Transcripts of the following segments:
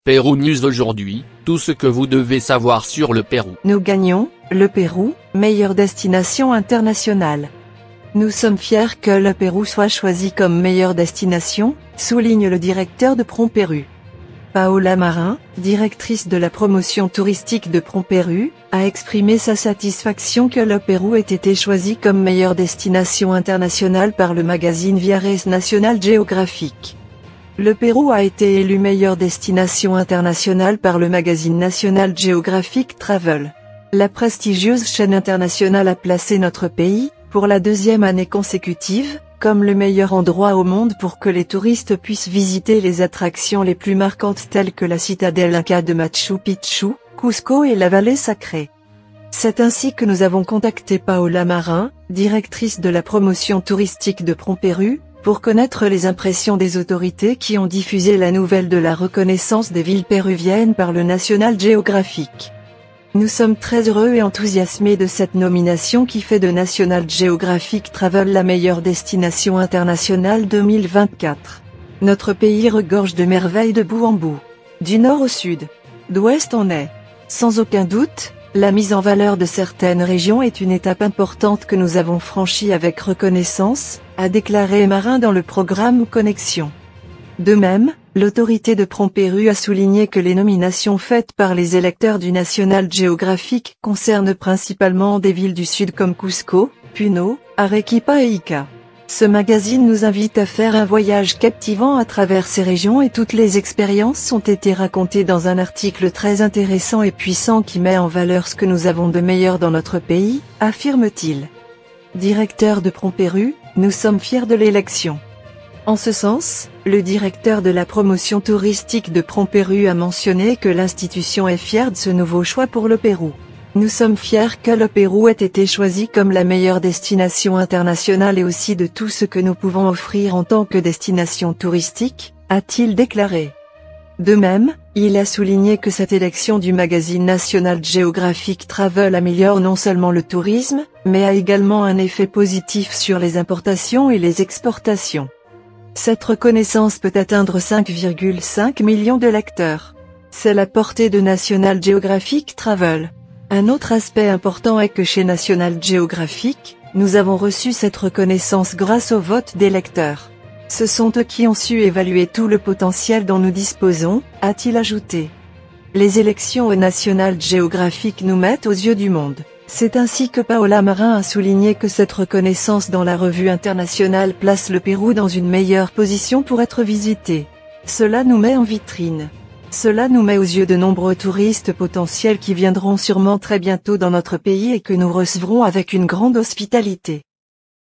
Pérou News aujourd'hui, tout ce que vous devez savoir sur le Pérou. Nous gagnons, le Pérou, meilleure destination internationale. Nous sommes fiers que le Pérou soit choisi comme meilleure destination, souligne le directeur de PromPéru. Paola Marin, directrice de la promotion touristique de PromPéru, a exprimé sa satisfaction que le Pérou ait été choisi comme meilleure destination internationale par le magazine Viajes National Geographic. Le Pérou a été élu meilleure destination internationale par le magazine National Geographic Travel. La prestigieuse chaîne internationale a placé notre pays, pour la deuxième année consécutive, comme le meilleur endroit au monde pour que les touristes puissent visiter les attractions les plus marquantes telles que la citadelle Inca de Machu Picchu, Cusco et la vallée sacrée. C'est ainsi que nous avons contacté Paola Marin, directrice de la promotion touristique de PromPéru, pour connaître les impressions des autorités qui ont diffusé la nouvelle de la reconnaissance des villes péruviennes par le National Geographic. Nous sommes très heureux et enthousiasmés de cette nomination qui fait de National Geographic Travel la meilleure destination internationale 2024. Notre pays regorge de merveilles de bout en bout. Du nord au sud, d'ouest en est. Sans aucun doute, la mise en valeur de certaines régions est une étape importante que nous avons franchie avec reconnaissance, a déclaré Marin dans le programme Connexion. De même, l'autorité de PromPéru a souligné que les nominations faites par les électeurs du National Geographic concernent principalement des villes du sud comme Cusco, Puno, Arequipa et Ica. Ce magazine nous invite à faire un voyage captivant à travers ces régions et toutes les expériences ont été racontées dans un article très intéressant et puissant qui met en valeur ce que nous avons de meilleur dans notre pays, affirme-t-il. Directeur de PromPéru, nous sommes fiers de l'élection. En ce sens, le directeur de la promotion touristique de PromPéru a mentionné que l'institution est fière de ce nouveau choix pour le Pérou. Nous sommes fiers que le Pérou ait été choisi comme la meilleure destination internationale et aussi de tout ce que nous pouvons offrir en tant que destination touristique, a-t-il déclaré. De même, il a souligné que cette élection du magazine National Geographic Travel améliore non seulement le tourisme, mais a également un effet positif sur les importations et les exportations. Cette reconnaissance peut atteindre 5,5 millions de lecteurs. C'est la portée de National Geographic Travel. Un autre aspect important est que chez National Geographic, nous avons reçu cette reconnaissance grâce au vote des lecteurs. Ce sont eux qui ont su évaluer tout le potentiel dont nous disposons, a-t-il ajouté. Les élections au National Geographic nous mettent aux yeux du monde. C'est ainsi que Paola Marin a souligné que cette reconnaissance dans la revue internationale place le Pérou dans une meilleure position pour être visité. Cela nous met en vitrine. Cela nous met aux yeux de nombreux touristes potentiels qui viendront sûrement très bientôt dans notre pays et que nous recevrons avec une grande hospitalité.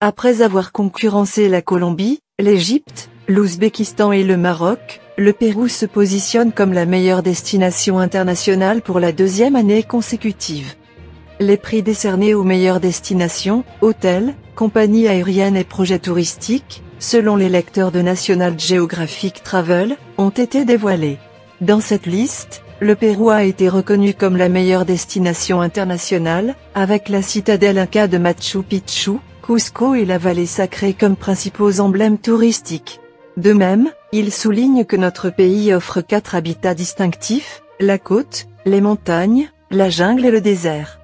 Après avoir concurrencé la Colombie, l'Égypte, l'Ouzbékistan et le Maroc, le Pérou se positionne comme la meilleure destination internationale pour la deuxième année consécutive. Les prix décernés aux meilleures destinations, hôtels, compagnies aériennes et projets touristiques, selon les lecteurs de National Geographic Travel, ont été dévoilés. Dans cette liste, le Pérou a été reconnu comme la meilleure destination internationale, avec la citadelle Inca de Machu Picchu, Cusco et la vallée sacrée comme principaux emblèmes touristiques. De même, il souligne que notre pays offre 4 habitats distinctifs, la côte, les montagnes, la jungle et le désert.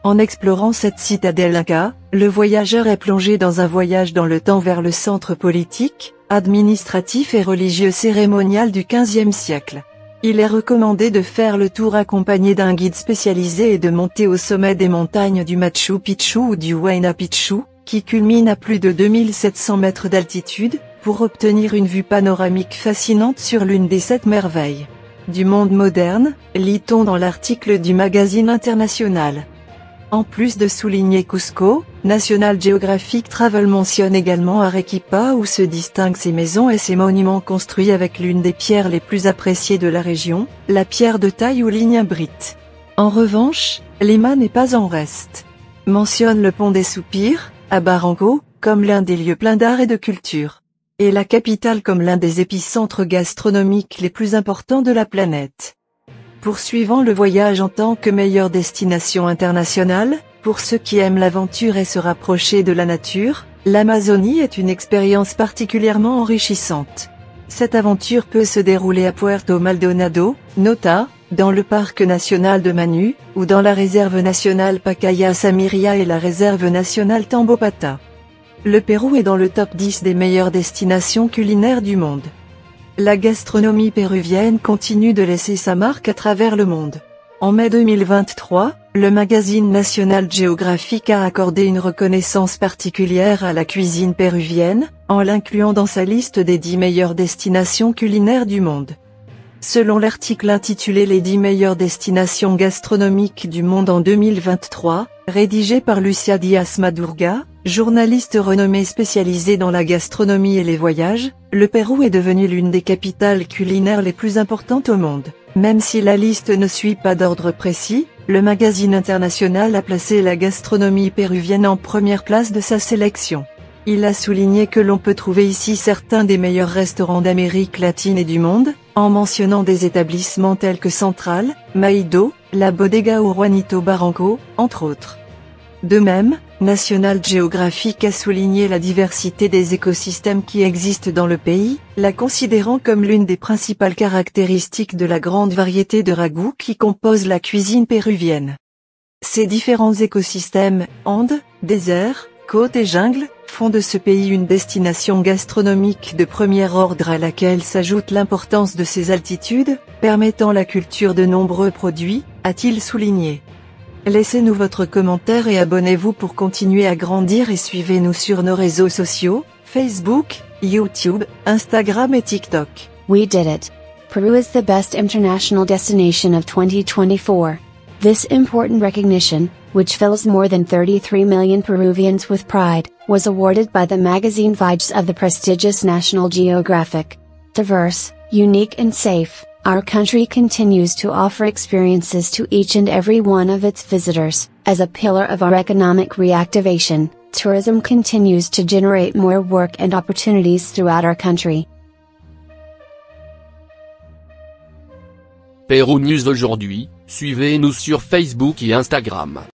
En explorant cette citadelle Inca, le voyageur est plongé dans un voyage dans le temps vers le centre politique, administratif et religieux cérémonial du XVe siècle. Il est recommandé de faire le tour accompagné d'un guide spécialisé et de monter au sommet des montagnes du Machu Picchu ou du Huayna Picchu, qui culminent à plus de 2700 mètres d'altitude, pour obtenir une vue panoramique fascinante sur l'une des 7 merveilles du monde moderne, lit-on dans l'article du magazine international. En plus de souligner Cusco, National Geographic Travel mentionne également Arequipa où se distinguent ses maisons et ses monuments construits avec l'une des pierres les plus appréciées de la région, la pierre de taille ou lignabrite. En revanche, Lima n'est pas en reste. Mentionne le pont des Soupirs, à Barango, comme l'un des lieux pleins d'art et de culture. Et la capitale comme l'un des épicentres gastronomiques les plus importants de la planète. Poursuivant le voyage en tant que meilleure destination internationale, pour ceux qui aiment l'aventure et se rapprocher de la nature, l'Amazonie est une expérience particulièrement enrichissante. Cette aventure peut se dérouler à Puerto Maldonado, Nota, dans le parc national de Manu, ou dans la réserve nationale Pacaya-Samiria et la réserve nationale Tambopata. Le Pérou est dans le top 10 des meilleures destinations culinaires du monde. La gastronomie péruvienne continue de laisser sa marque à travers le monde. En mai 2023, le magazine National Geographic a accordé une reconnaissance particulière à la cuisine péruvienne, en l'incluant dans sa liste des 10 meilleures destinations culinaires du monde. Selon l'article intitulé Les 10 meilleures destinations gastronomiques du monde en 2023, rédigé par Lucia Diaz Madurga, journaliste renommée spécialisée dans la gastronomie et les voyages, le Pérou est devenu l'une des capitales culinaires les plus importantes au monde. Même si la liste ne suit pas d'ordre précis, le magazine international a placé la gastronomie péruvienne en première place de sa sélection. Il a souligné que l'on peut trouver ici certains des meilleurs restaurants d'Amérique latine et du monde, en mentionnant des établissements tels que Central, Maido, la Bodega ou Juanito Barranco, entre autres. De même, National Geographic a souligné la diversité des écosystèmes qui existent dans le pays, la considérant comme l'une des principales caractéristiques de la grande variété de ragoûts qui composent la cuisine péruvienne. Ces différents écosystèmes, Andes, déserts, côtes et jungles, font de ce pays une destination gastronomique de premier ordre à laquelle s'ajoute l'importance de ses altitudes, permettant la culture de nombreux produits, a-t-il souligné. Laissez-nous votre commentaire et abonnez-vous pour continuer à grandir et suivez-nous sur nos réseaux sociaux, Facebook, YouTube, Instagram et TikTok. We did it. Peru is the best international destination of 2024. This important recognition, which fills more than 33 million Peruvians with pride, was awarded by the magazine Viges of the prestigious National Geographic. Diverse, unique and safe, our country continues to offer experiences to each and every one of its visitors. As a pillar of our economic reactivation, tourism continues to generate more work and opportunities throughout our country. Pérou News aujourd'hui, suivez-nous sur Facebook et Instagram.